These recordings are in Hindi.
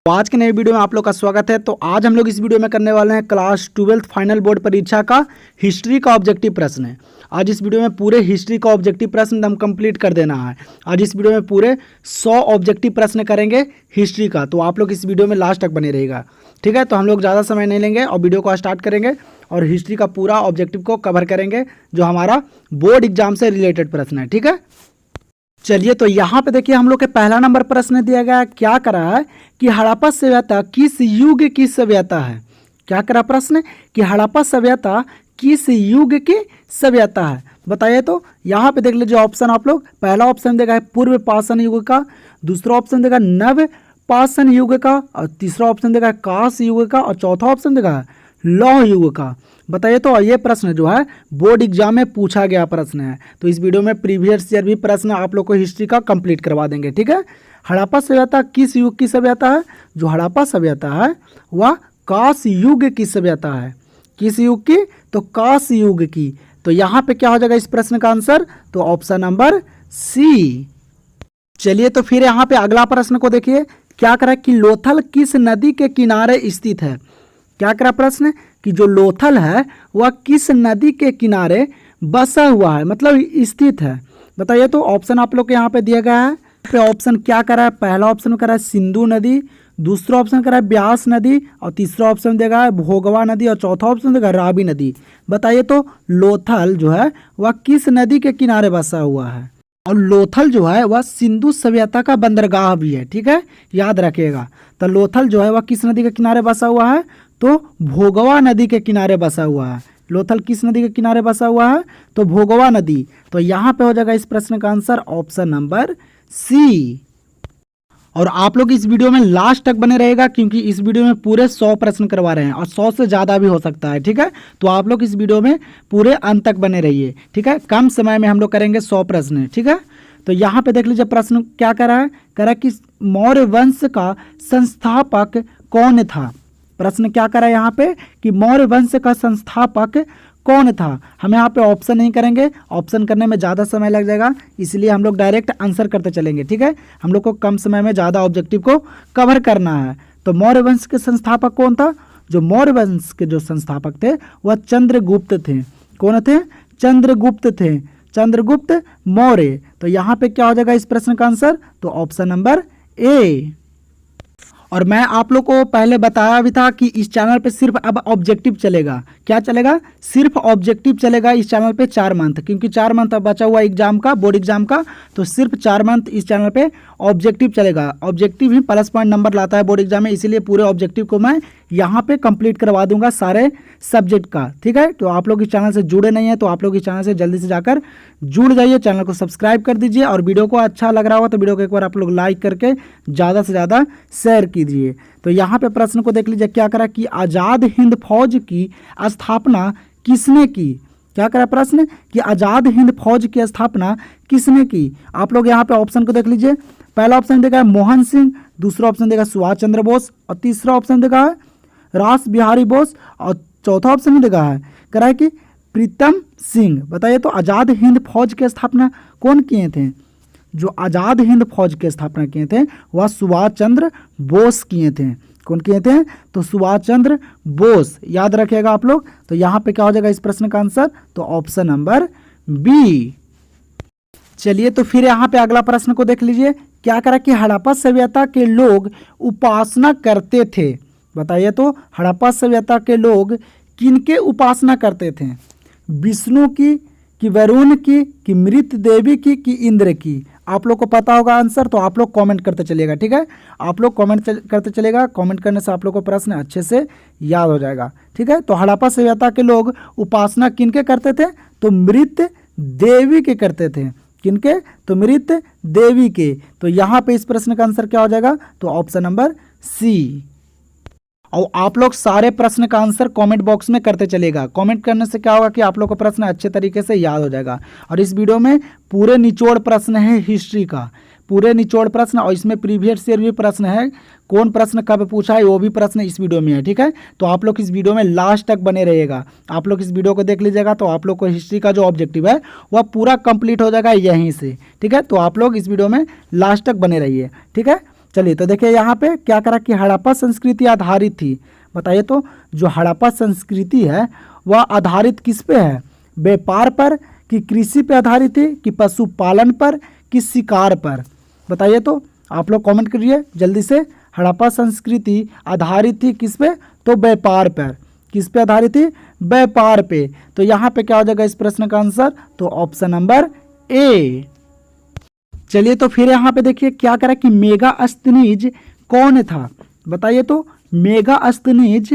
तो आज के नए वीडियो में आप लोग का स्वागत है। तो आज हम लोग इस वीडियो में करने वाले हैं क्लास 12th फाइनल बोर्ड परीक्षा का हिस्ट्री का ऑब्जेक्टिव प्रश्न है। आज इस वीडियो में पूरे हिस्ट्री का ऑब्जेक्टिव प्रश्न हम कंप्लीट कर देना है। आज इस वीडियो में पूरे 100 ऑब्जेक्टिव प्रश्न करेंगे हिस्ट्री का, तो आप लोग इस वीडियो में लास्ट तक बने रहेगा। ठीक है, तो हम लोग ज़्यादा समय नहीं लेंगे और वीडियो को स्टार्ट करेंगे और हिस्ट्री का पूरा ऑब्जेक्टिव को कवर करेंगे जो हमारा बोर्ड एग्जाम से रिलेटेड प्रश्न है। ठीक है, चलिए तो यहाँ पे देखिए हम लोग के पहला नंबर प्रश्न दिया गया है। क्या करा है कि हड़प्पा सभ्यता किस युग की सभ्यता है। क्या करा प्रश्न कि हड़प्पा सभ्यता किस युग की सभ्यता है, बताइए। तो यहाँ पे देख लीजिए ऑप्शन आप लोग, पहला ऑप्शन देगा है पूर्व पाषाण युग का, दूसरा ऑप्शन देगा नव पाषाण युग का, और तीसरा ऑप्शन देगा कांस्य युग का, और चौथा ऑप्शन देगा लौह युग का। बताइए तो ये प्रश्न जो है बोर्ड एग्जाम में पूछा गया प्रश्न है। तो इस वीडियो में प्रीवियस ईयर भी प्रश्न आप लोग को हिस्ट्री का कंप्लीट करवा देंगे। ठीक है, हड़प्पा सभ्यता किस युग की सभ्यता है। जो हड़प्पा सभ्यता है वह कांस्य युग की सभ्यता है। किस युग की, तो कांस्य युग की। तो यहाँ पे क्या हो जाएगा इस प्रश्न का आंसर, तो ऑप्शन नंबर सी। चलिए तो फिर यहाँ पे अगला प्रश्न को देखिए। क्या करा कि लोथल किस नदी के किनारे स्थित है। क्या करा प्रश्न कि जो लोथल है वह किस नदी के किनारे बसा हुआ है, मतलब स्थित है। बताइए तो ऑप्शन आप लोग के यहाँ पे दिया गया है। पे ऑप्शन क्या करा है, पहला ऑप्शन करा है सिंधु नदी, दूसरा ऑप्शन करा है ब्यास नदी, और तीसरा ऑप्शन देगा है भोगवा नदी, और चौथा ऑप्शन देगा रावी नदी। बताइए तो लोथल जो है वह किस नदी के किनारे बसा हुआ है। और लोथल जो है वह सिंधु सभ्यता का बंदरगाह भी है। ठीक है, याद रखिएगा। तो लोथल जो है वह किस नदी के किनारे बसा हुआ है, तो भोगवा नदी के किनारे बसा हुआ है। लोथल किस नदी के किनारे बसा हुआ है, तो भोगवा नदी। तो यहाँ पे हो जाएगा इस प्रश्न का आंसर ऑप्शन नंबर सी। और आप लोग इस वीडियो में लास्ट तक बने रहेगा क्योंकि इस वीडियो में पूरे 100 प्रश्न करवा रहे हैं और 100 से ज़्यादा भी हो सकता है। ठीक है, तो आप लोग इस वीडियो में पूरे अंत तक बने रहिए। ठीक है, कम समय में हम लोग करेंगे 100 प्रश्न। ठीक है, तो यहाँ पे देख लीजिए प्रश्न क्या करा है, करा कि मौर्य वंश का संस्थापक कौन था। प्रश्न क्या करा है यहाँ पे कि मौर्य वंश का संस्थापक कौन था। हम यहाँ पे ऑप्शन नहीं करेंगे, ऑप्शन करने में ज़्यादा समय लग जाएगा, इसलिए हम लोग डायरेक्ट आंसर करते चलेंगे। ठीक है, हम लोग को कम समय में ज़्यादा ऑब्जेक्टिव को कवर करना है। तो मौर्य वंश के संस्थापक कौन था। जो मौर्य वंश के जो संस्थापक थे वह चंद्रगुप्त थे। कौन थे, चंद्रगुप्त थे, चंद्रगुप्त मौर्य। तो यहाँ पे क्या हो जाएगा इस प्रश्न का आंसर, तो ऑप्शन नंबर ए। और मैं आप लोग को पहले बताया भी था कि इस चैनल पे सिर्फ अब ऑब्जेक्टिव चलेगा। क्या चलेगा, सिर्फ ऑब्जेक्टिव चलेगा इस चैनल पे 4 मंथ, क्योंकि 4 मंथ अब बचा हुआ एग्जाम का, बोर्ड एग्जाम का। तो सिर्फ 4 मंथ इस चैनल पे ऑब्जेक्टिव चलेगा। ऑब्जेक्टिव ही प्लस पॉइंट नंबर लाता है बोर्ड एग्जाम में, इसीलिए पूरे ऑब्जेक्टिव को मैं यहाँ पे कंप्लीट करवा दूंगा सारे सब्जेक्ट का। ठीक है, तो आप लोग इस चैनल से जुड़े नहीं है तो आप लोग इस चैनल से जल्दी से जाकर जुड़ जाइए, चैनल को सब्सक्राइब कर दीजिए। और वीडियो को अच्छा लग रहा होगा तो वीडियो को एक बार आप लोग लाइक करके ज़्यादा से ज़्यादा शेयर कीजिए। तो यहाँ पे प्रश्न को देख लीजिए। क्या करा कि आज़ाद हिंद फौज की स्थापना किसने की। क्या करा प्रश्न कि आज़ाद हिंद फौज की स्थापना किसने की। आप लोग यहाँ पे ऑप्शन को देख लीजिए। पहला ऑप्शन देगा मोहन सिंह, दूसरा ऑप्शन देगा सुभाष चंद्र बोस, और तीसरा ऑप्शन देगा है रास बिहारी बोस, और चौथा ऑप्शन देगा है करा है कि प्रीतम सिंह। बताइए तो आज़ाद हिंद फौज की स्थापना कौन किए थे। जो आज़ाद हिंद फौज की स्थापना किए थे वह सुभाष चंद्र बोस किए थे। कौन किए थे, तो सुभाष चंद्र बोस। याद रखिएगा आप लोग। तो यहाँ पे क्या हो जाएगा इस प्रश्न का आंसर, तो ऑप्शन नंबर बी। चलिए तो फिर यहाँ पे अगला प्रश्न को देख लीजिए। क्या करा कि हड़प्पा सभ्यता के लोग उपासना करते थे। बताइए तो हड़प्पा सभ्यता के लोग किनके उपासना करते थे। विष्णु की, कि वरुण की, कि मृत देवी की, कि इंद्र की। आप लोग को पता होगा आंसर, तो आप लोग कमेंट करते चलिएगा। ठीक है, आप लोग कमेंट करते चलेगा, कमेंट करने से आप लोग को प्रश्न अच्छे से याद हो जाएगा। ठीक है, तो हड़प्पा सभ्यता के लोग उपासना किनके करते थे, तो मृत देवी के करते थे। किनके, तो मृत देवी के। तो यहाँ पे इस प्रश्न का आंसर क्या हो जाएगा, तो ऑप्शन नंबर सी। और आप लोग सारे प्रश्न का आंसर कमेंट बॉक्स में करते चलेगा। कमेंट करने से क्या होगा कि आप लोग को प्रश्न अच्छे तरीके से याद हो जाएगा। और इस वीडियो में पूरे निचोड़ प्रश्न है हिस्ट्री का, पूरे निचोड़ प्रश्न, और इसमें प्रीवियस ईयर भी प्रश्न है, कौन प्रश्न कब पूछा है वो भी प्रश्न इस वीडियो में है। ठीक है, तो आप लोग इस वीडियो में लास्ट तक बने रहिएगा। आप लोग इस वीडियो को देख लीजिएगा तो आप लोग को हिस्ट्री का जो ऑब्जेक्टिव है वह पूरा कंप्लीट हो जाएगा यहीं से। ठीक है, तो आप लोग इस वीडियो में लास्ट तक बने रहिए। ठीक है, चलिए तो देखिए यहाँ पे क्या करा कि हड़प्पा संस्कृति आधारित थी। बताइए तो जो हड़प्पा संस्कृति है वह आधारित किस पे है? व्यापार पर, कि कृषि पे आधारित थी, कि पशुपालन पर, कि शिकार पर? बताइए तो आप लोग कमेंट करिए जल्दी से। हड़प्पा संस्कृति आधारित थी किस पे? तो व्यापार पर। किस पे आधारित थी? व्यापार पे। तो यहाँ पे क्या हो जाएगा इस प्रश्न का आंसर? तो ऑप्शन नंबर ए। चलिए तो फिर यहाँ पे देखिए क्या करा कि मेगास्थनीज कौन था? बताइए तो मेगास्थनीज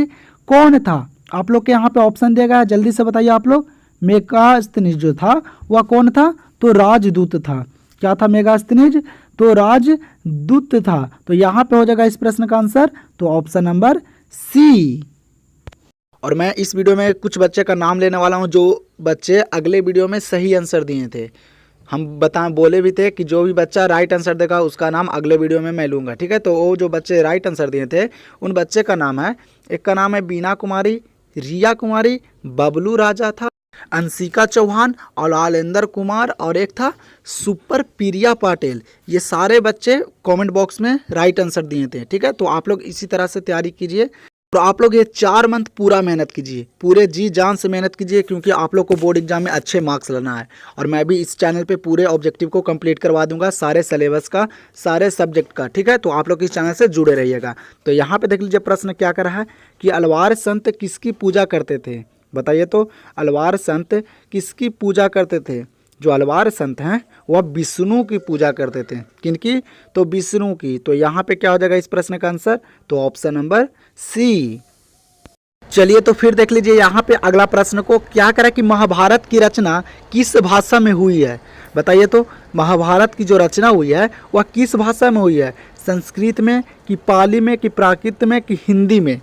कौन था? आप लोग के यहाँ पे ऑप्शन दिया गया है, जल्दी से बताइए आप लोग। मेगास्थनीज जो था वह कौन था? तो राजदूत था। क्या था मेगास्थनीज? तो राजदूत था। तो यहाँ पे हो जाएगा इस प्रश्न का आंसर तो ऑप्शन नंबर सी। और मैं इस वीडियो में कुछ बच्चे का नाम लेने वाला हूँ जो बच्चे अगले वीडियो में सही आंसर दिए थे। हम बोले भी थे कि जो भी बच्चा राइट आंसर देगा उसका नाम अगले वीडियो में मैं लूँगा, ठीक है। तो वो जो बच्चे राइट आंसर दिए थे उन बच्चे का नाम है, एक का नाम है बीना कुमारी, रिया कुमारी, बबलू राजा था, अंशिका चौहान और लालेंद्र कुमार, और एक था सुपर प्रिया पाटिल। ये सारे बच्चे कमेंट बॉक्स में राइट आंसर दिए थे, ठीक है। तो आप लोग इसी तरह से तैयारी कीजिए। तो आप लोग ये 4 मंथ पूरा मेहनत कीजिए, पूरे जी जान से मेहनत कीजिए, क्योंकि आप लोग को बोर्ड एग्जाम में अच्छे मार्क्स लाना है। और मैं भी इस चैनल पे पूरे ऑब्जेक्टिव को कंप्लीट करवा दूंगा, सारे सिलेबस का, सारे सब्जेक्ट का, ठीक है। तो आप लोग इस चैनल से जुड़े रहिएगा। तो यहाँ पे देख लीजिए प्रश्न क्या कर रहा है कि अलवार संत किसकी पूजा करते थे? बताइए तो अलवार संत किसकी पूजा करते थे? जो अलवार संत हैं वह विष्णु की पूजा करते थे। किनकी? तो विष्णु की। तो यहाँ पे क्या हो जाएगा इस प्रश्न का आंसर? तो ऑप्शन नंबर सी। चलिए तो फिर देख लीजिए यहाँ पे अगला प्रश्न को क्या करा कि महाभारत की रचना किस भाषा में हुई है? बताइए तो महाभारत की जो रचना हुई है वह किस भाषा में हुई है? संस्कृत में, कि पाली में, कि प्राकृत में, कि हिंदी में?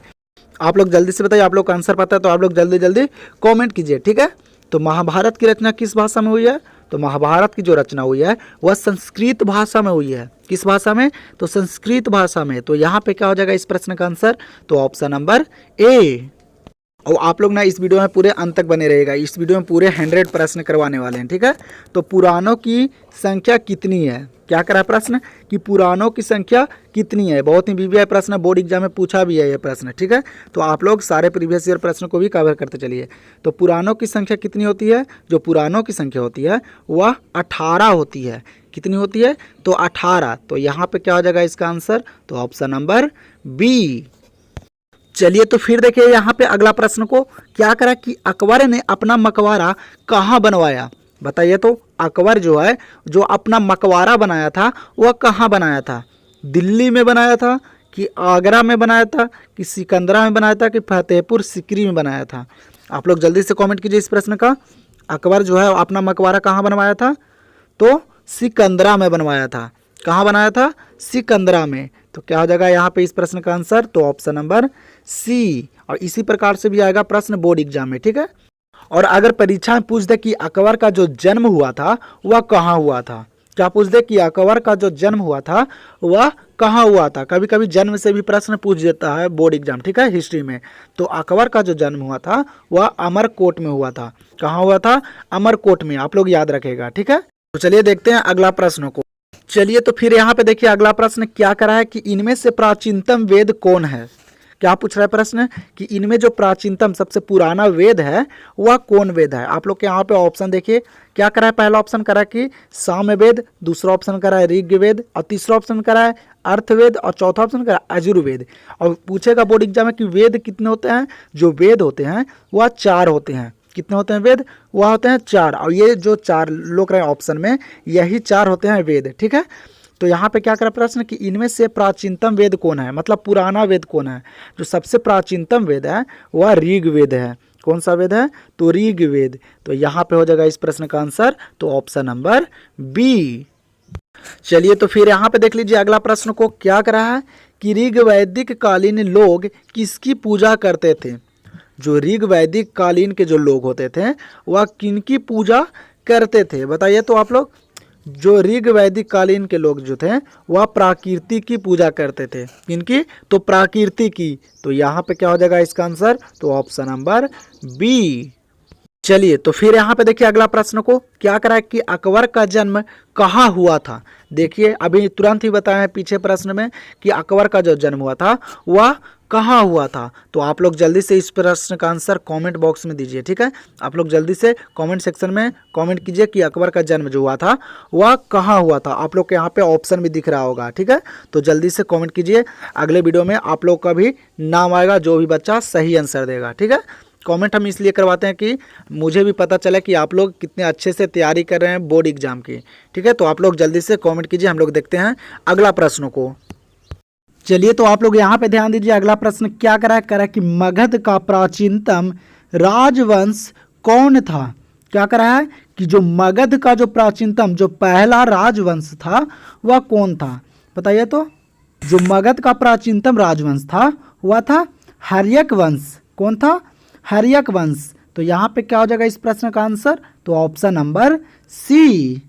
आप लोग जल्दी से बताइए। आप लोग का आंसर पता है तो आप लोग जल्दी जल्दी कमेंट कीजिए, ठीक है। तो महाभारत की रचना किस भाषा में हुई है? तो महाभारत की जो रचना हुई है वह संस्कृत भाषा में हुई है। किस भाषा में? तो संस्कृत भाषा में। तो यहाँ पे क्या हो जाएगा इस प्रश्न का आंसर? तो ऑप्शन नंबर ए। और आप लोग ना इस वीडियो में पूरे अंत तक बने रहेगा। इस वीडियो में पूरे 100 प्रश्न करवाने वाले हैं, ठीक है। तो पुराणों की संख्या कितनी है? क्या करा प्रश्न कि पुराणों की संख्या कितनी है? बहुत ही वीवीआई प्रश्न, बोर्ड एग्जाम में पूछा भी है ये प्रश्न, ठीक है। तो आप लोग सारे प्रीवियस ईयर प्रश्नों को भी कवर करते चलिए। तो पुराणों की संख्या कितनी होती है? जो पुराणों की संख्या होती है वह 18 होती है। कितनी होती है? तो 18। तो यहाँ पे क्या हो जाएगा इसका आंसर? तो ऑप्शन नंबर बी। चलिए तो फिर देखिए यहाँ पे अगला प्रश्न को क्या करा कि अकबर ने अपना मकबरा कहाँ बनवाया? बताइए तो अकबर जो है जो अपना मकबरा बनाया था वह कहाँ बनाया था? दिल्ली में बनाया था, कि आगरा में बनाया था, कि सिकंदरा में बनाया था, कि फतेहपुर सिकरी में बनाया था? आप लोग जल्दी से कमेंट कीजिए इस प्रश्न का। अकबर जो है अपना मकबरा कहाँ बनवाया था? तो सिकंदरा में बनवाया था। कहाँ बनाया था? सिकंदरा में। तो क्या हो जाएगा यहाँ पे इस प्रश्न का आंसर? तो ऑप्शन नंबर सी। और इसी प्रकार से भी आएगा प्रश्न बोर्ड एग्जाम में, ठीक है। और अगर परीक्षा में पूछ दे कि अकबर का जो जन्म हुआ था वह कहाँ हुआ था? क्या पूछ दे कि अकबर का जो जन्म हुआ था वह कहाँ हुआ था? कभी कभी जन्म से भी प्रश्न पूछ देता है बोर्ड एग्जाम, ठीक है, हिस्ट्री में। तो अकबर का जो जन्म हुआ था वह अमरकोट में हुआ था। कहाँ हुआ था? अमरकोट में। आप लोग याद रखेगा, ठीक है। तो चलिए देखते हैं अगला प्रश्न को। चलिए तो फिर यहाँ पे देखिए अगला प्रश्न क्या करा है कि इनमें से प्राचीनतम वेद कौन है? क्या पूछ रहा है प्रश्न कि इनमें जो प्राचीनतम सबसे पुराना वेद है वह कौन वेद है? आप लोग के यहाँ पे ऑप्शन देखिए क्या करा है। पहला ऑप्शन करा कि सामवेद, दूसरा ऑप्शन करा है ऋग्वेद, और तीसरा ऑप्शन करा है अर्थवेद, और चौथा ऑप्शन करा है यजुर्वेद। और पूछेगा बोर्ड एग्जाम में कि वेद कितने होते हैं? जो वेद होते हैं वह 4 होते हैं। कितने होते हैं वेद? वह होते हैं 4। और ये जो 4 लोग रहे ऑप्शन में यही 4 होते हैं वेद, ठीक है। तो यहाँ पे क्या करा प्रश्न कि इनमें से प्राचीनतम वेद कौन है? मतलब पुराना वेद कौन है? जो सबसे प्राचीनतम वेद है वह ऋग्वेद है। कौन सा वेद है? तो ऋग्वेद। तो यहाँ पे हो जाएगा इस प्रश्न का आंसर तो ऑप्शन नंबर बी। चलिए तो फिर यहाँ पे देख लीजिए अगला प्रश्न को क्या करा है कि ऋग्वैदिक कालीन लोग किसकी पूजा करते थे? जो ऋग्वैदिक कालीन के जो लोग होते थे वह किनकी पूजा करते थे? बताइए तो आप लोग। जो ऋग्वैदिक कालीन के लोग जो थे वह प्रकृति की पूजा करते थे। किनकी? तो प्रकृति की। तो यहाँ पे क्या हो जाएगा इसका आंसर? तो ऑप्शन नंबर बी। चलिए तो फिर यहाँ पे देखिए अगला प्रश्न को क्या करा है कि अकबर का जन्म कहाँ हुआ था। देखिए अभी तुरंत ही बताया है पीछे प्रश्न में कि अकबर का जो जन्म हुआ था वह कहाँ हुआ था। तो आप लोग जल्दी से इस प्रश्न का आंसर कमेंट बॉक्स में दीजिए, ठीक है। आप लोग जल्दी से कमेंट सेक्शन में कमेंट कीजिए कि अकबर का जन्म जो हुआ था वह कहाँ हुआ था। आप लोग के यहाँ पे ऑप्शन भी दिख रहा होगा, ठीक है। तो जल्दी से कमेंट कीजिए, अगले वीडियो में आप लोग का भी नाम आएगा जो भी बच्चा सही आंसर देगा, ठीक है। कमेंट हम इसलिए करवाते हैं कि मुझे भी पता चले कि आप लोग कितने अच्छे से तैयारी कर रहे हैं बोर्ड एग्जाम की, ठीक है। तो आप लोग जल्दी से कमेंट कीजिए, हम लोग देखते हैं अगला प्रश्न को। चलिए तो आप लोग यहाँ पे ध्यान दीजिए, अगला प्रश्न क्या करा है कि मगध का प्राचीनतम राजवंश कौन था। क्या करा है कि जो मगध का जो प्राचीनतम जो पहला राजवंश था वह कौन था, बताइए। तो जो मगध का प्राचीनतम राजवंश था वह था हर्यक वंश। कौन था? हर्यक वंश। तो यहाँ पे क्या हो जाएगा इस प्रश्न का आंसर? तो ऑप्शन नंबर सी।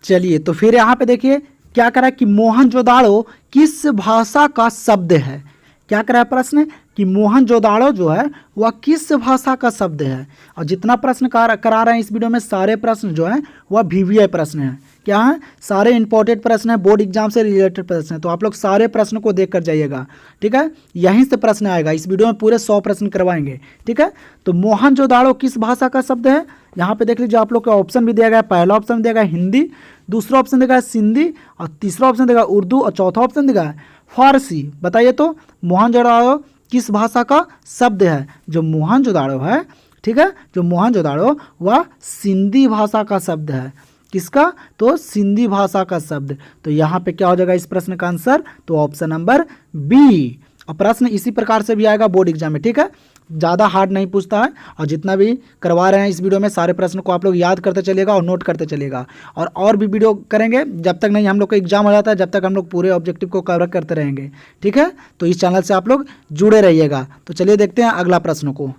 चलिए तो फिर यहाँ पे देखिए क्या करा है कि मोहनजोदाड़ो किस भाषा का शब्द है। क्या करा है प्रश्न कि मोहनजोदाड़ो जो है वह किस भाषा का शब्द है। और जितना प्रश्न करा रहे हैं इस वीडियो में सारे प्रश्न जो हैं वह VVI प्रश्न हैं। क्या है? सारे इंपॉर्टेंट प्रश्न हैं, बोर्ड एग्जाम से रिलेटेड प्रश्न हैं। तो आप लोग सारे प्रश्न को देख कर जाइएगा, ठीक है। यहीं से प्रश्न आएगा, इस वीडियो में पूरे 100 प्रश्न करवाएंगे, ठीक है। तो मोहनजोदाड़ो किस भाषा का शब्द है? यहाँ पे देख लीजिए, आप लोग का ऑप्शन भी दिया गया है। पहला ऑप्शन दिया गया है हिंदी, दूसरा ऑप्शन दिया गया है सिंधी, और तीसरा ऑप्शन दिया गया है उर्दू, और चौथा ऑप्शन दिया गया है फारसी। बताइए तो मोहनजोदाड़ो किस भाषा का शब्द है? जो मोहनजोदाड़ो है, ठीक है, जो मोहनजोदाड़ो वह सिंधी भाषा का शब्द है। किसका? तो सिंधी भाषा का शब्द। तो यहाँ पे क्या हो जाएगा इस प्रश्न का आंसर? तो ऑप्शन नंबर बी। और प्रश्न इसी प्रकार से भी आएगा बोर्ड एग्जाम में, ठीक है। ज़्यादा हार्ड नहीं पूछता है, और जितना भी करवा रहे हैं इस वीडियो में सारे प्रश्न को आप लोग याद करते चलिएगा और नोट करते चलिएगा। और भी वीडियो करेंगे जब तक नहीं हम लोग का एग्जाम हो जाता है, जब तक हम लोग पूरे ऑब्जेक्टिव को कवर करते रहेंगे, ठीक है। तो इस चैनल से आप लोग जुड़े रहिएगा। तो चलिए देखते हैं अगला प्रश्न को।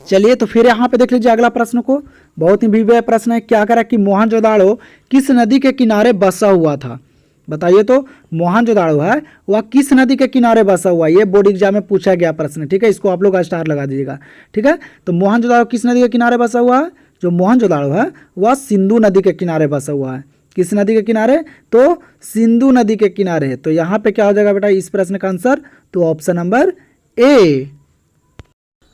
चलिए तो फिर यहाँ पे देख लीजिए अगला प्रश्न को, बहुत ही VVI प्रश्न है। क्या करा कि मोहनजोदाड़ो किस नदी के किनारे बसा हुआ था। बताइए तो मोहनजोदाड़ो है वह किस नदी के किनारे बसा हुआ है। ये बोर्ड एग्जाम में पूछा गया प्रश्न, ठीक है। इसको आप लोग स्टार लगा दीजिएगा, ठीक है। तो मोहनजोदाड़ो किस नदी के किनारे बसा हुआ है? जो मोहनजोदाड़ो है वह सिंधु नदी के किनारे बसा हुआ है। किस नदी के किनारे? तो सिंधु नदी के किनारे। तो यहाँ पे क्या हो जाएगा बेटा इस प्रश्न का आंसर? तो ऑप्शन नंबर ए।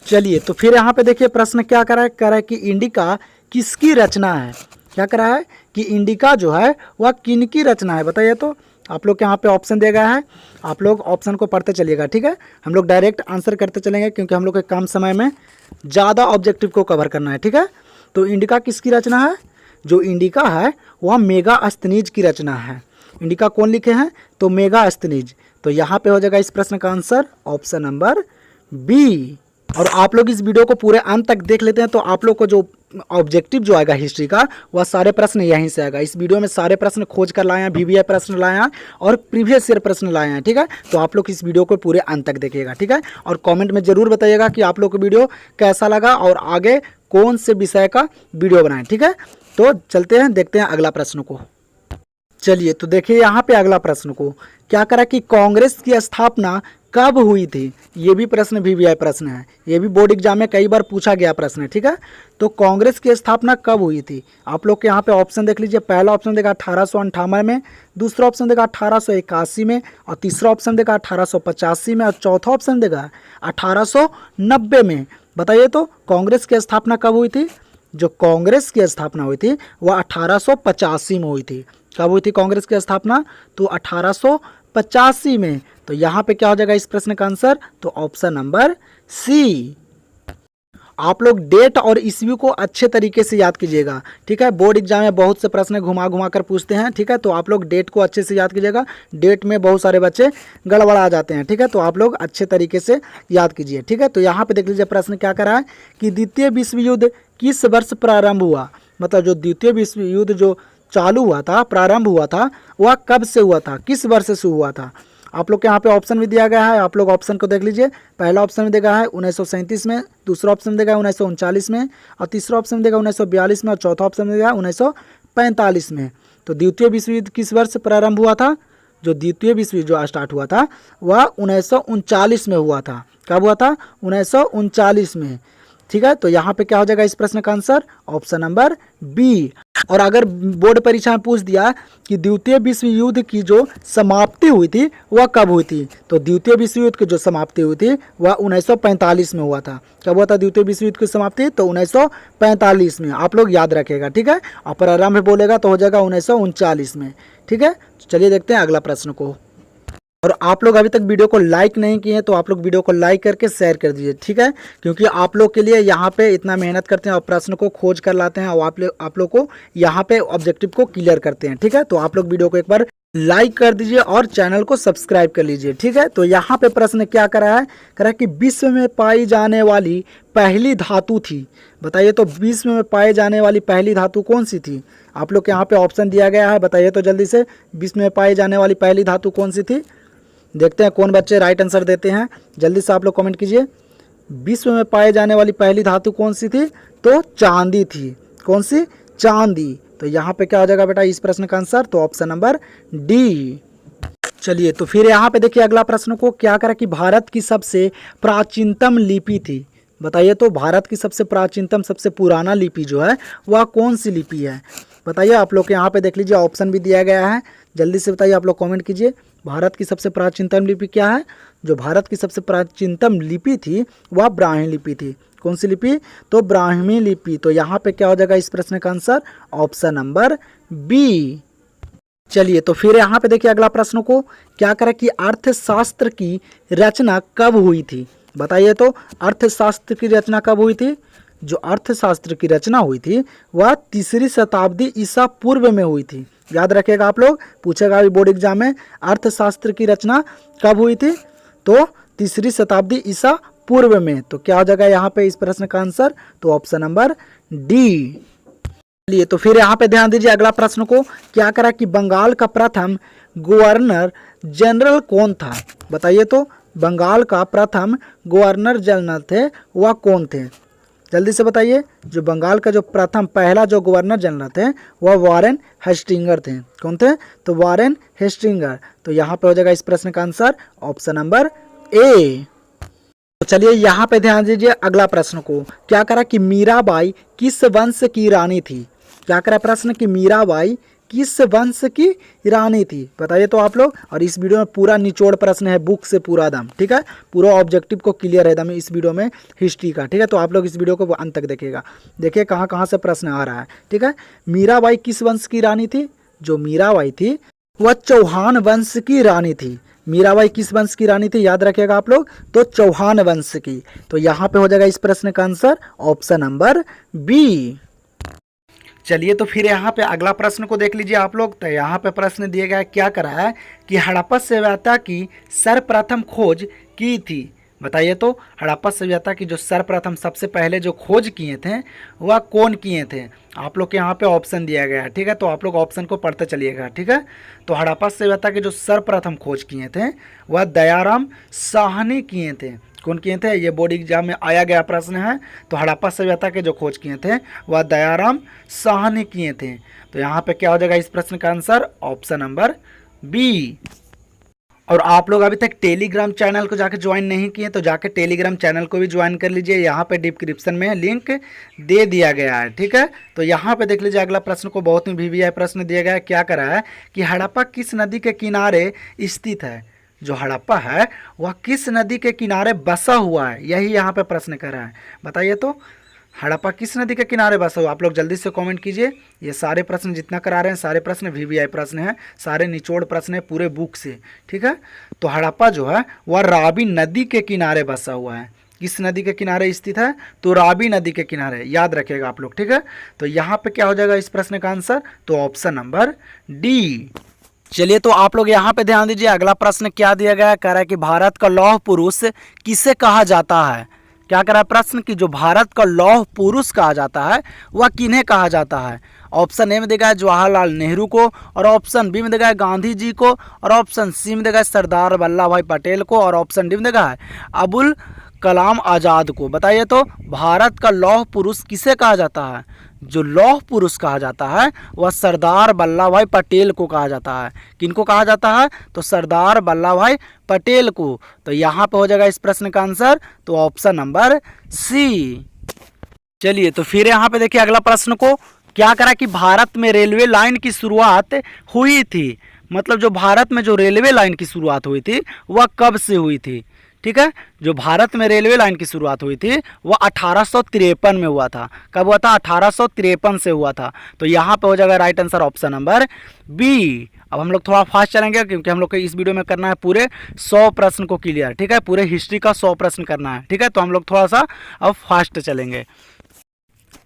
चलिए तो फिर यहाँ पे देखिए प्रश्न क्या करा है कि इंडिका किसकी रचना है। क्या करा है कि इंडिका जो है वह किनकी रचना है, बताइए तो। आप लोग के यहाँ पे ऑप्शन दिया गया है, आप लोग ऑप्शन को पढ़ते चलिएगा, ठीक है। हम लोग डायरेक्ट आंसर करते चलेंगे क्योंकि हम लोग के कम समय में ज़्यादा ऑब्जेक्टिव को कवर करना है, ठीक है। तो इंडिका किसकी रचना है? जो इंडिका है वह मेगास्थनीज की रचना है। इंडिका कौन लिखे हैं? तो मेगास्थनीज। तो यहाँ पे हो जाएगा इस प्रश्न का आंसर ऑप्शन नंबर बी। और आप लोग इस वीडियो को पूरे अंत तक देख लेते हैं तो आप लोग को जो ऑब्जेक्टिव जो आएगा हिस्ट्री का वह सारे प्रश्न यहीं से आएगा। इस वीडियो में सारे प्रश्न खोज कर लाए हैं, VVI प्रश्न लाए हैं और प्रीवियस ईयर प्रश्न लाए हैं, ठीक है। तो आप लोग इस वीडियो को पूरे अंत तक देखिएगा, ठीक है। और कमेंट में ज़रूर बताइएगा कि आप लोग को वीडियो कैसा लगा और आगे कौन से विषय का वीडियो बनाएं, ठीक है। तो चलते हैं, देखते हैं अगला प्रश्न को। चलिए तो देखिए यहाँ पे अगला प्रश्न को क्या करा कि कांग्रेस की स्थापना कब हुई थी। ये भी प्रश्न VVI प्रश्न है, ये भी बोर्ड एग्जाम में कई बार पूछा गया प्रश्न है, ठीक है। तो कांग्रेस की स्थापना कब हुई थी? आप लोग के यहाँ पे ऑप्शन देख लीजिए। पहला ऑप्शन देगा 1858 में, दूसरा ऑप्शन देगा 1881 में, और तीसरा ऑप्शन देगा 1885 में, और चौथा ऑप्शन देगा 1890 में। बताइए तो कांग्रेस की स्थापना कब हुई थी? जो कांग्रेस की स्थापना हुई थी वह 1885 में हुई थी। कब हुई थी कांग्रेस की स्थापना? तो 1885 में। तो यहाँ पे क्या हो जाएगा इस प्रश्न का आंसर? तो ऑप्शन नंबर सी। आप लोग डेट और ईस्वी को अच्छे तरीके से याद कीजिएगा, ठीक है। बोर्ड एग्जाम में बहुत से प्रश्न घुमा घुमा कर पूछते हैं, ठीक है। तो आप लोग डेट को अच्छे से याद कीजिएगा, डेट में बहुत सारे बच्चे गड़बड़ा जाते हैं, ठीक है। तो आप लोग अच्छे तरीके से याद कीजिए, ठीक है। तो यहाँ पे देख लीजिए प्रश्न क्या करा है कि द्वितीय विश्व युद्ध किस वर्ष प्रारंभ हुआ। मतलब जो द्वितीय विश्व युद्ध जो चालू हुआ था, प्रारंभ हुआ था, वह कब से हुआ था, किस वर्ष से हुआ था। आप लोग के यहाँ पे ऑप्शन भी दिया गया है, आप लोग ऑप्शन को देख लीजिए। पहला ऑप्शन में देगा है 1937 में, दूसरा ऑप्शन देगा 1939 में, और तीसरा ऑप्शन देगा 1942 में, और चौथा ऑप्शन देगा 1945 में। तो द्वितीय विश्व युद्ध किस वर्ष प्रारंभ हुआ था? जो द्वितीय विश्व युद्ध जो स्टार्ट हुआ था वह 1939 में हुआ था। कब हुआ था? 1939 में। ठीक है, तो यहाँ पे क्या हो जाएगा इस प्रश्न का आंसर ऑप्शन नंबर बी। और अगर बोर्ड परीक्षा में पूछ दिया कि द्वितीय विश्व युद्ध की जो समाप्ति हुई थी वह कब हुई थी, तो द्वितीय विश्व युद्ध की जो समाप्ति हुई थी वह 1945 में हुआ था। कब हुआ था द्वितीय विश्व युद्ध की समाप्ति, तो 1945 में, आप लोग याद रखेगा। ठीक है, और प्रारंभ बोलेगा तो हो जाएगा 1939 में। ठीक है, चलिए देखते हैं अगला प्रश्न को। और आप लोग अभी तक वीडियो को लाइक नहीं किए हैं तो आप लोग वीडियो को लाइक करके शेयर कर दीजिए। ठीक है, क्योंकि आप लोग के लिए यहाँ पे इतना मेहनत करते हैं और प्रश्न को खोज कर लाते हैं और आप लोग को यहाँ पे ऑब्जेक्टिव को क्लियर करते हैं। ठीक है, तो आप लोग वीडियो को एक बार लाइक कर दीजिए और चैनल को सब्सक्राइब कर लीजिए। ठीक है, तो यहाँ पे प्रश्न क्या करा है कि विश्व में पाई जाने वाली पहली धातु थी। बताइए तो विश्व में पाई जाने वाली पहली धातु कौन सी थी। आप लोग के यहाँ पे ऑप्शन दिया गया है, बताइए तो जल्दी से, विश्व में पाई जाने वाली पहली धातु कौन सी थी। देखते हैं कौन बच्चे राइट आंसर देते हैं, जल्दी से आप लोग कमेंट कीजिए। विश्व में पाए जाने वाली पहली धातु कौन सी थी, तो चांदी थी। कौन सी, चांदी। तो यहाँ पे क्या हो जाएगा बेटा इस प्रश्न का आंसर, तो ऑप्शन नंबर डी। चलिए तो फिर यहाँ पे देखिए अगला प्रश्न को क्या करा कि भारत की सबसे प्राचीनतम लिपि थी। बताइए तो भारत की सबसे प्राचीनतम, सबसे पुराना लिपि जो है वह कौन सी लिपि है। बताइए, आप लोग के यहाँ पे देख लीजिए ऑप्शन भी दिया गया है, जल्दी से बताइए, आप लोग कमेंट कीजिए। भारत की सबसे प्राचीनतम लिपि क्या है। जो भारत की सबसे प्राचीनतम लिपि थी वह ब्राह्मी लिपि थी। कौन सी लिपि, तो ब्राह्मी लिपि। तो यहाँ पे क्या हो जाएगा इस प्रश्न का आंसर, ऑप्शन नंबर बी। चलिए तो फिर यहाँ पे देखिए अगला प्रश्न को क्या करा कि अर्थशास्त्र की रचना कब हुई थी। बताइए तो अर्थशास्त्र की रचना कब हुई थी। जो अर्थशास्त्र की रचना हुई थी वह 3री शताब्दी ईसा पूर्व में हुई थी। याद रखिएगा, आप लोग पूछेगा अभी बोर्ड एग्जाम में अर्थशास्त्र की रचना कब हुई थी, तो 3री शताब्दी ईसा पूर्व में। तो क्या हो जाएगा यहाँ पे इस प्रश्न का आंसर, तो ऑप्शन नंबर डी। चलिए तो फिर यहाँ पे ध्यान दीजिए अगला प्रश्न को क्या करा कि बंगाल का प्रथम गवर्नर जनरल कौन था। बताइए तो बंगाल का प्रथम गवर्नर जनरल थे वह कौन थे, जल्दी से बताइए। जो बंगाल का जो प्रथम पहला जो गवर्नर जनरल थे वह वारेन हेस्टिंगर थे। कौन थे, तो वारेन हेस्टिंगर। तो यहाँ पे हो जाएगा इस प्रश्न का आंसर ऑप्शन नंबर ए। तो चलिए यहाँ पे ध्यान दीजिए अगला प्रश्न को क्या करा कि मीराबाई किस वंश की रानी थी। क्या करा प्रश्न कि मीराबाई किस वंश की रानी थी। बताइए तो आप लोग। और इस वीडियो में पूरा निचोड़ प्रश्न है बुक से पूरा दम। ठीक है, पूरा ऑब्जेक्टिव को क्लियर है दम इस वीडियो में हिस्ट्री का। ठीक है, तो आप लोग इस वीडियो को अंत तक देखिएगा, देखिए कहाँ कहाँ से प्रश्न आ रहा है। ठीक है, मीराबाई किस वंश की रानी थी। जो मीराबाई थी वह चौहान वंश की रानी थी। मीराबाई किस वंश की रानी थी, याद रखिएगा आप लोग, तो चौहान वंश की। तो यहाँ पे हो जाएगा इस प्रश्न का आंसर ऑप्शन नंबर बी। चलिए तो फिर यहाँ पे अगला प्रश्न को देख लीजिए आप लोग। तो यहाँ पे प्रश्न दिया गया क्या करा है कि हड़प्पा सभ्यता की सर्वप्रथम खोज की थी। बताइए तो हड़प्पा सभ्यता की जो सर्वप्रथम सबसे पहले जो खोज किए थे वह कौन किए थे। आप लोग के यहाँ पे ऑप्शन दिया गया है। ठीक है, तो आप लोग ऑप्शन को पढ़ते चलिएगा। ठीक है, तो हड़प्पा सभ्यता के जो सर्वप्रथम खोज किए थे वह दयाराम साहनी किए थे। कौन किए थे, ये बोर्ड एग्जाम में आया गया प्रश्न है। तो हड़प्पा सभ्यता के जो खोज किए थे वह दयाराम साहनी किए थे। तो यहाँ पे क्या हो जाएगा इस प्रश्न का आंसर ऑप्शन नंबर बी। और आप लोग अभी तक टेलीग्राम चैनल को जाके ज्वाइन नहीं किए तो जाके टेलीग्राम चैनल को भी ज्वाइन कर लीजिए, यहाँ पे डिस्क्रिप्शन में लिंक दे दिया गया है। ठीक है, तो यहाँ पे देख लीजिए अगला प्रश्न को बहुत ही वीवीआई प्रश्न दिया गया है। क्या करा है कि हड़प्पा किस नदी के किनारे स्थित है। जो हड़प्पा है वह किस नदी के किनारे बसा हुआ है, यही यहाँ पे प्रश्न कर रहा है। बताइए तो हड़प्पा किस नदी के किनारे बसा हुआ। आप लोग जल्दी से कमेंट कीजिए। ये सारे प्रश्न जितना करा रहे हैं सारे प्रश्न वीवीआई प्रश्न हैं, सारे निचोड़ प्रश्न है पूरे बुक से। ठीक है, तो हड़प्पा जो है वह रावी नदी के किनारे बसा हुआ है। किस नदी के किनारे स्थित है, तो रावी नदी के किनारे, याद रखिएगा आप लोग। ठीक है, तो यहाँ पे क्या हो जाएगा इस प्रश्न का आंसर, तो ऑप्शन नंबर डी। चलिए तो आप लोग यहाँ पे ध्यान दीजिए अगला प्रश्न क्या दिया गया है। कह रहा है कि भारत का लौह पुरुष किसे कहा जाता है। क्या कह रहा है प्रश्न कि जो भारत का लौह पुरुष कहा जाता है वह किन्हें कहा जाता है। ऑप्शन ए में देगा है जवाहरलाल नेहरू को, और ऑप्शन बी में देगा है गांधी जी को, और ऑप्शन सी में देगा है सरदार वल्लभ भाई पटेल को, और ऑप्शन डी में देगा है अबुल कलाम आज़ाद को। बताइए तो भारत का लौह पुरुष किसे कहा जाता है। जो लौह पुरुष कहा जाता है वह सरदार वल्लभ भाई पटेल को कहा जाता है। किनको कहा जाता है, तो सरदार वल्लभ भाई पटेल को। तो यहाँ पे हो जाएगा इस प्रश्न का आंसर, तो ऑप्शन नंबर सी। चलिए तो फिर यहाँ पे देखिए अगला प्रश्न को क्या करा कि भारत में रेलवे लाइन की शुरुआत हुई थी, मतलब जो भारत में जो रेलवे लाइन की शुरुआत हुई थी वह कब से हुई थी। ठीक है, जो भारत में रेलवे लाइन की शुरुआत हुई थी वह 1853 में हुआ था। कब हुआ था? 1853 से हुआ था। तो यहाँ पे हो जाएगा right answer option number B. अब हम लोग थोड़ा फास्ट चलेंगे क्योंकि हम लोग को इस वीडियो में करना है पूरे 100 प्रश्न को क्लियर। ठीक है, पूरे हिस्ट्री का 100 प्रश्न करना है। ठीक है, तो हम लोग थोड़ा सा अब फास्ट चलेंगे।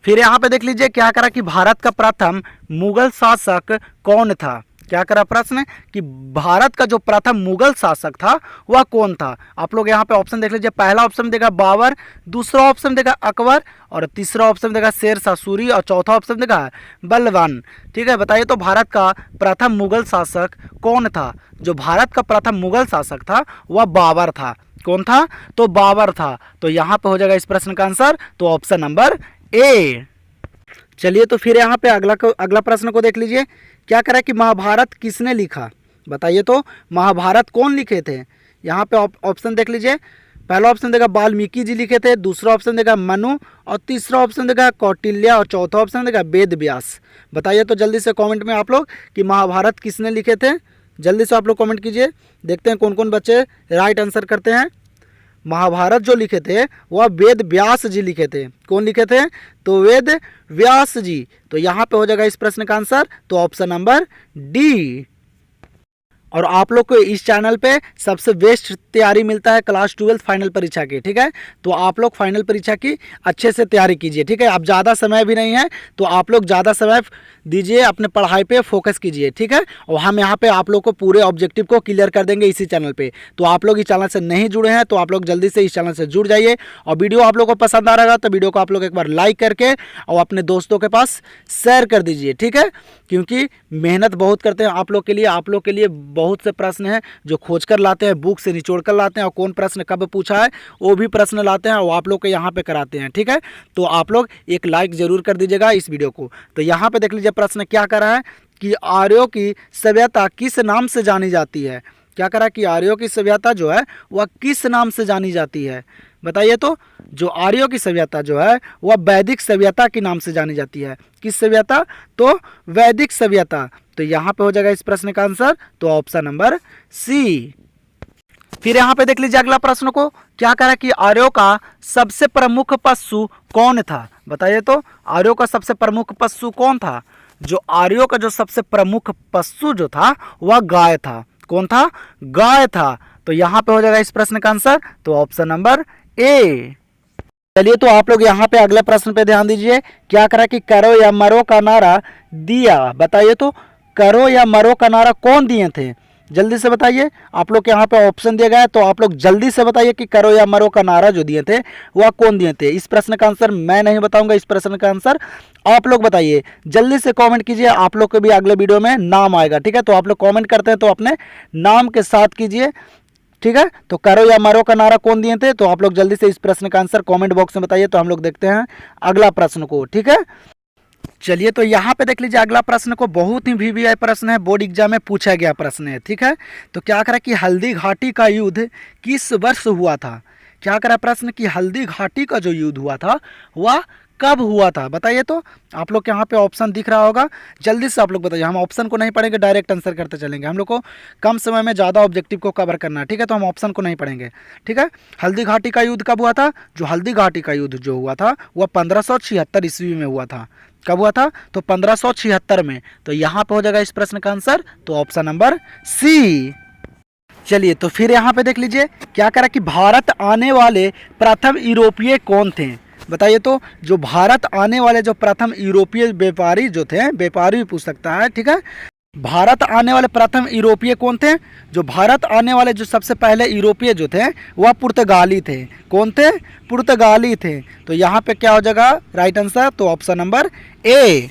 फिर यहाँ पे देख लीजिए क्या करा कि भारत का प्रथम मुगल शासक कौन था। क्या करा प्रश्न कि भारत का जो प्रथम मुगल शासक था वह कौन था। आप लोग यहाँ पे ऑप्शन देख लीजिए। पहला ऑप्शन देगा बाबर, दूसरा ऑप्शन देगा अकबर, और तीसरा ऑप्शन देगा शेर शाह सूरी, और चौथा ऑप्शन देगा बलवान। ठीक है, बताइए तो भारत का प्रथम मुगल शासक कौन था। जो भारत का प्रथम मुगल शासक था वह बाबर था। कौन था? तो बाबर था। तो यहाँ पे हो जाएगा इस प्रश्न का आंसर तो ऑप्शन नंबर ए। चलिए तो फिर यहाँ पे अगला प्रश्न को देख लीजिए। क्या करा कि महाभारत किसने लिखा। बताइए तो महाभारत कौन लिखे थे। यहाँ पे ऑप्शन देख लीजिए। पहला ऑप्शन देगा वाल्मीकि जी लिखे थे, दूसरा ऑप्शन देगा मनु, और तीसरा ऑप्शन देगा कौटिल्य, और चौथा ऑप्शन देगा वेद व्यास। बताइए तो जल्दी से कमेंट में आप लोग कि महाभारत किसने लिखे थे। जल्दी से आप लोग कमेंट कीजिए, देखते हैं कौन कौन बच्चे राइट आंसर करते हैं। महाभारत जो लिखे थे वह वेद व्यास जी लिखे थे। कौन लिखे थे? तो वेद व्यास जी। तो यहाँ पे हो जाएगा इस प्रश्न का आंसर तो ऑप्शन नंबर डी। और आप लोग को इस चैनल पे सबसे बेस्ट तैयारी मिलता है क्लास 12 फाइनल परीक्षा की। ठीक है, तो आप लोग फाइनल परीक्षा की अच्छे से तैयारी कीजिए। ठीक है, अब ज़्यादा समय भी नहीं है तो आप लोग ज़्यादा समय दीजिए, अपने पढ़ाई पे फोकस कीजिए। ठीक है, और हम यहाँ पे आप लोग को पूरे ऑब्जेक्टिव को क्लियर कर देंगे इसी चैनल पे। तो आप लोग इस चैनल से नहीं जुड़े हैं तो आप लोग जल्दी से इस चैनल से जुड़ जाइए। और वीडियो आप लोग को पसंद आ रहा तो वीडियो को आप लोग एक बार लाइक करके और अपने दोस्तों के पास शेयर कर दीजिए। ठीक है, क्योंकि मेहनत बहुत करते हैं आप लोग के लिए बहुत से प्रश्न हैं जो खोज कर लाते हैं, बुक से निचोड़ कर लाते हैं, और कौन प्रश्न कब पूछा है वो भी प्रश्न लाते हैं और आप लोग के यहाँ पे कराते हैं। ठीक है, तो आप लोग एक लाइक जरूर कर दीजिएगा इस वीडियो को। तो यहाँ पे देख लीजिए प्रश्न क्या कर रहा है कि आर्यों की सभ्यता किस नाम से जानी जाती है। क्या करा कि आर्यों की सभ्यता जो है वह किस नाम से जानी जाती है। बताइए तो जो आर्यों की सभ्यता जो है वह वैदिक सभ्यता के नाम से जानी जाती है। किस सभ्यता? तो वैदिक सभ्यता। तो यहाँ पे हो जाएगा इस प्रश्न का आंसर तो ऑप्शन नंबर सी। फिर यहाँ पे देख लीजिए अगला प्रश्न को क्या करा कि आर्यों का सबसे प्रमुख पशु कौन था। बताइए तो आर्यों का सबसे प्रमुख पशु कौन था। जो आर्यों का जो सबसे प्रमुख पशु जो था वह गाय था। कौन था? गाय था। तो यहाँ पे हो जाएगा इस प्रश्न का आंसर तो ऑप्शन नंबर ए। चलिए तो आप लोग यहाँ पे अगले प्रश्न पे ध्यान दीजिए। क्या करा कि करो या मरो का नारा दिया। बताइए तो करो या मरो का नारा कौन दिए थे। जल्दी से बताइए। आप लोग के यहाँ पे ऑप्शन दिया गया है तो आप लोग जल्दी से बताइए कि करो या मरो का नारा जो दिए थे वह कौन दिए थे। इस प्रश्न का आंसर मैं नहीं बताऊंगा, इस प्रश्न का आंसर आप लोग बताइए। जल्दी से कमेंट कीजिए, आप लोग के भी अगले वीडियो में नाम आएगा। ठीक है, तो आप लोग कमेंट करते हैं तो अपने नाम के साथ कीजिए। ठीक है, तो करो या मरो का नारा कौन दिए थे तो आप लोग जल्दी से इस प्रश्न का आंसर कमेंट बॉक्स में बताइए। तो हम लोग देखते हैं अगला प्रश्न को। ठीक है, चलिए तो यहाँ पे देख लीजिए अगला प्रश्न को बहुत ही VVI प्रश्न है, बोर्ड एग्जाम में पूछा गया प्रश्न है। ठीक है, तो क्या करा कि हल्दी घाटी का युद्ध किस वर्ष हुआ था। क्या करा प्रश्न कि हल्दी घाटी का जो युद्ध हुआ था वह कब हुआ था। बताइए तो आप लोग के यहाँ पे ऑप्शन दिख रहा होगा, जल्दी से आप लोग बताइए। हम ऑप्शन को नहीं पढ़ेंगे, डायरेक्ट आंसर करते चलेंगे। हम लोग को कम समय में ज़्यादा ऑब्जेक्टिव को कवर करना है। ठीक है, तो हम ऑप्शन को नहीं पढ़ेंगे। ठीक है, हल्दी घाटी का युद्ध कब हुआ था। जो हल्दी घाटी का युद्ध जो हुआ था वह 1576 ईस्वी में हुआ था। कब हुआ था तो 1576 में। तो यहाँ पे हो जाएगा इस प्रश्न का आंसर तो ऑप्शन नंबर सी। चलिए तो फिर यहाँ पे देख लीजिए क्या करा कि भारत आने वाले प्रथम यूरोपीय कौन थे। बताइए तो जो भारत आने वाले जो प्रथम यूरोपीय व्यापारी जो थे, व्यापारी भी पूछ सकता है। ठीक है, भारत आने वाले प्रथम यूरोपीय कौन थे। जो भारत आने वाले जो सबसे पहले यूरोपीय जो थे वह पुर्तगाली थे। कौन थे? पुर्तगाली थे। तो यहाँ पे क्या हो जाएगा राइट आंसर तो ऑप्शन नंबर ए।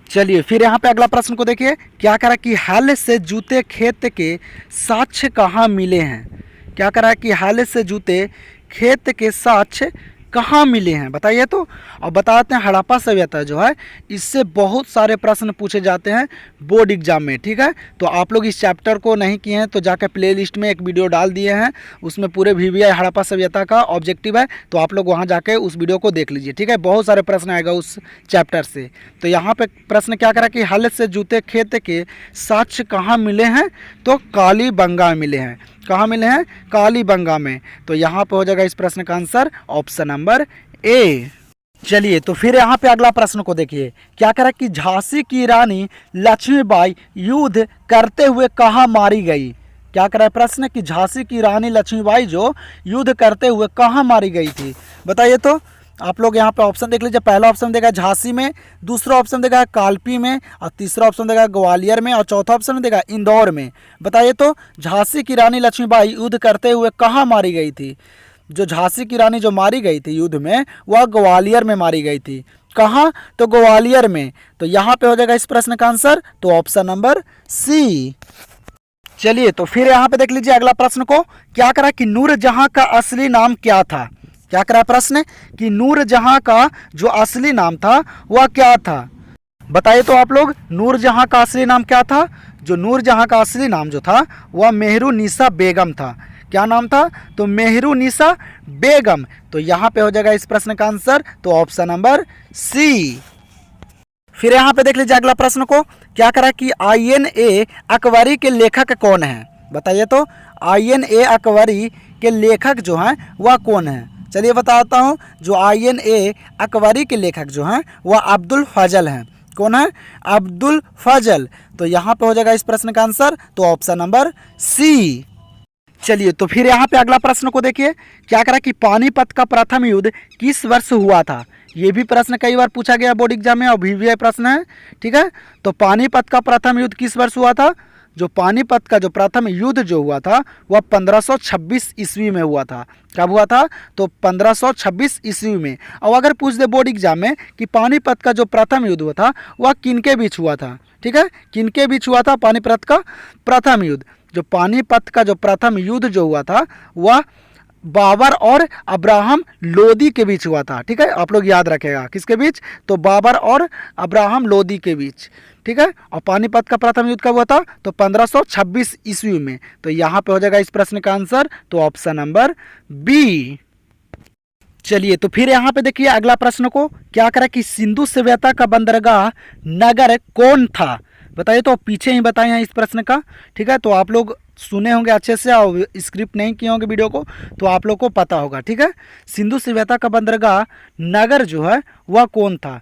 चलिए फिर यहाँ पे अगला प्रश्न को देखिए। क्या करा कि हल से जूते खेत के साक्ष्य कहाँ मिले हैं। क्या करा कि हल से जूते खेत के साक्ष्य कहाँ मिले हैं बताइए तो। और बताते हैं हड़प्पा सभ्यता जो है इससे बहुत सारे प्रश्न पूछे जाते हैं बोर्ड एग्जाम में, ठीक है। तो आप लोग इस चैप्टर को नहीं किए हैं तो जाकर प्ले लिस्ट में एक वीडियो डाल दिए हैं, उसमें पूरे VVI हड़प्पा सभ्यता का ऑब्जेक्टिव है, तो आप लोग वहाँ जाके उस वीडियो को देख लीजिए, ठीक है। बहुत सारे प्रश्न आएगा उस चैप्टर से। तो यहाँ पे प्रश्न क्या करा कि हल से जूते खेत के साक्ष्य कहाँ मिले हैं, तो कालीबंगा में मिले हैं। कहाँ मिले हैं, कालीबंगा में। तो यहाँ पे हो जाएगा इस प्रश्न का आंसर ऑप्शन नंबर ए। चलिए तो फिर यहाँ पे अगला प्रश्न को देखिए, क्या करा कि झांसी की रानी लक्ष्मीबाई युद्ध करते हुए कहाँ मारी गई। क्या करा प्रश्न कि झांसी की रानी लक्ष्मीबाई जो युद्ध करते हुए कहाँ मारी गई थी, बताइए तो। आप लोग यहाँ पे ऑप्शन देख लीजिए, पहला ऑप्शन देगा झांसी में, दूसरा ऑप्शन देगा कालपी में, और तीसरा ऑप्शन देगा ग्वालियर में, और चौथा ऑप्शन देगा इंदौर में। बताइए तो झांसी की रानी लक्ष्मीबाई युद्ध करते हुए कहाँ मारी गई थी। जो झांसी की रानी जो मारी गई थी युद्ध में, वह ग्वालियर में मारी गई थी। कहाँ, तो ग्वालियर में। तो यहाँ पे हो जाएगा इस प्रश्न का आंसर तो ऑप्शन नंबर सी। चलिए तो फिर यहाँ पे देख लीजिए अगला प्रश्न को, क्या करा कि नूरजहां का असली नाम क्या था। क्या करा प्रश्न कि नूरजहां का जो असली नाम था वह क्या था, बताइए तो आप लोग। नूरजहां का असली नाम क्या था। जो नूरजहां का असली नाम जो था वह मेहरुनिसा बेगम था। क्या नाम था, तो मेहरुनिसा बेगम। तो यहाँ पे हो जाएगा इस प्रश्न का आंसर तो ऑप्शन नंबर सी। फिर यहाँ पे देख लीजिए अगला प्रश्न को, क्या करा कि INA अकबरी के लेखक कौन है। बताइए तो INA अकबरी के लेखक जो हैं वह कौन है। चलिए बताता हूँ, जो INA अकबरी के लेखक जो हैं वह अब्दुल फजल हैं। कौन है, अब्दुल फजल। तो यहाँ पे हो जाएगा इस प्रश्न का आंसर तो ऑप्शन नंबर सी। चलिए तो फिर यहाँ पे अगला प्रश्न को देखिए, क्या करा कि पानीपत का प्रथम युद्ध किस वर्ष हुआ था। ये भी प्रश्न कई बार पूछा गया बोर्ड एग्जाम में और VVI प्रश्न है, ठीक है। तो पानीपत का प्रथम युद्ध किस वर्ष हुआ था। जो पानीपत का जो प्रथम युद्ध जो हुआ था वह 1526 ईस्वी में हुआ था। कब हुआ था, तो 1526 ईस्वी में। और अगर पूछ दे बोर्ड एग्जाम में कि पानीपत का जो प्रथम युद्ध हुआ था वह किनके बीच हुआ था, ठीक है, किनके बीच हुआ था पानीपत का प्रथम युद्ध। जो पानीपत का जो प्रथम युद्ध जो हुआ था वह बाबर और अब्राहम लोदी के बीच हुआ था, ठीक है। आप लोग याद रखेगा किसके बीच, तो बाबर और अब्राहम लोदी के बीच, ठीक है। और पानीपत का प्रथम युद्ध कब हुआ था, तो 1526 ईस्वी में। तो यहाँ पे हो जाएगा इस प्रश्न का आंसर तो ऑप्शन नंबर बी। चलिए तो फिर यहाँ पे देखिए अगला प्रश्न को, क्या करा कि सिंधु सभ्यता का बंदरगाह नगर कौन था। बताइए तो पीछे ही बताए हैं इस प्रश्न का, ठीक है। तो आप लोग सुने होंगे अच्छे से और स्क्रिप्ट नहीं किए होंगे वीडियो को, तो आप लोग को पता होगा, ठीक है। सिंधु सभ्यता का बंदरगाह नगर जो है वह कौन था,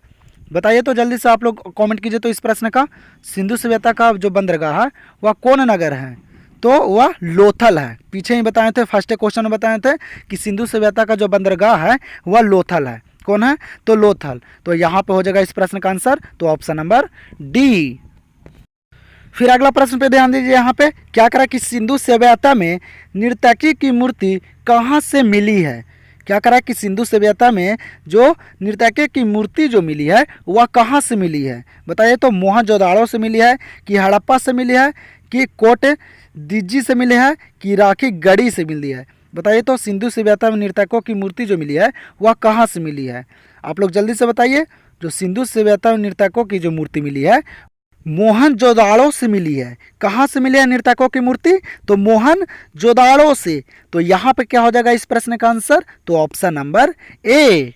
बताइए तो जल्दी से आप लोग कमेंट कीजिए तो इस प्रश्न का। सिंधु सभ्यता का जो बंदरगाह है वह कौन नगर है, तो वह लोथल है। पीछे ही बताए थे, फर्स्ट क्वेश्चन में बताए थे कि सिंधु सभ्यता का जो बंदरगाह है वह लोथल है। कौन है, तो लोथल। तो यहाँ पे हो जाएगा इस प्रश्न का आंसर तो ऑप्शन नंबर डी। फिर अगला प्रश्न पे ध्यान दीजिए, यहाँ पे क्या करा कि सिंधु सभ्यता में नर्तकी की मूर्ति कहाँ से मिली है। क्या करा कि सिंधु सभ्यता में जो नर्तकी की मूर्ति जो मिली है वह कहाँ से मिली है। बताइए तो मोहनजोदाड़ो से मिली है, कि हड़प्पा से मिली है, कि कोट दिज्जी से मिली है, कि राखी गढ़ी से मिली है। बताइए तो सिंधु सभ्यता में नर्तकों की मूर्ति जो मिली है वह कहाँ से मिली है। आप लोग जल्दी से बताइए। जो सिंधु सभ्यता में नर्तकों की जो मूर्ति मिली है मोहनजोदाड़ो से मिली है। कहाँ से मिली है नर्तकों की मूर्ति, तो मोहनजोदाड़ो से। तो यहाँ पे क्या हो जाएगा इस प्रश्न का आंसर तो ऑप्शन नंबर ए।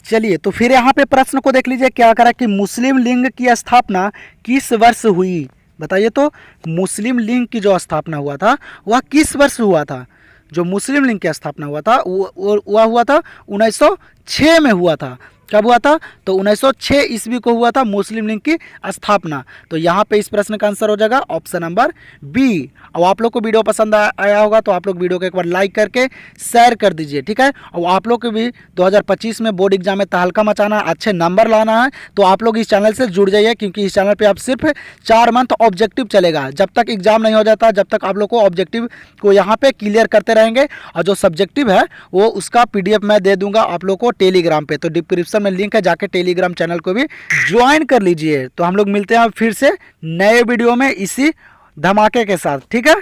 चलिए तो फिर यहाँ पे प्रश्न को देख लीजिए, क्या करा कि मुस्लिम लीग की स्थापना किस वर्ष हुई। बताइए तो मुस्लिम लीग की जो स्थापना हुआ था वह किस वर्ष हुआ था। जो मुस्लिम लीग की स्थापना हुआ था वह हुआ था 1906 में हुआ था। कब हुआ था, तो 1906 ईस्वी को हुआ था मुस्लिम लीग की स्थापना। तो यहाँ पे इस प्रश्न का आंसर हो जाएगा ऑप्शन नंबर बी। और आप लोग को वीडियो पसंद आया होगा तो आप लोग वीडियो को एक बार लाइक करके शेयर कर दीजिए, ठीक है। और आप लोग को भी 2025 में बोर्ड एग्जाम में तहलका मचाना, अच्छे नंबर लाना है तो आप लोग इस चैनल से जुड़ जाइए, क्योंकि इस चैनल पर आप सिर्फ 4 मंथ ऑब्जेक्टिव चलेगा। जब तक एग्जाम नहीं हो जाता जब तक आप लोग को ऑब्जेक्टिव को यहाँ पे क्लियर करते रहेंगे। और जो सब्जेक्टिव है वो उसका PDF मैं दे दूंगा आप लोग को टेलीग्राम पे, तो डिस्क्रिप्शन में लिंक है, जाके टेलीग्राम चैनल को भी ज्वाइन कर लीजिए। तो हम लोग मिलते हैं फिर से नए वीडियो में इसी धमाके के साथ, ठीक है।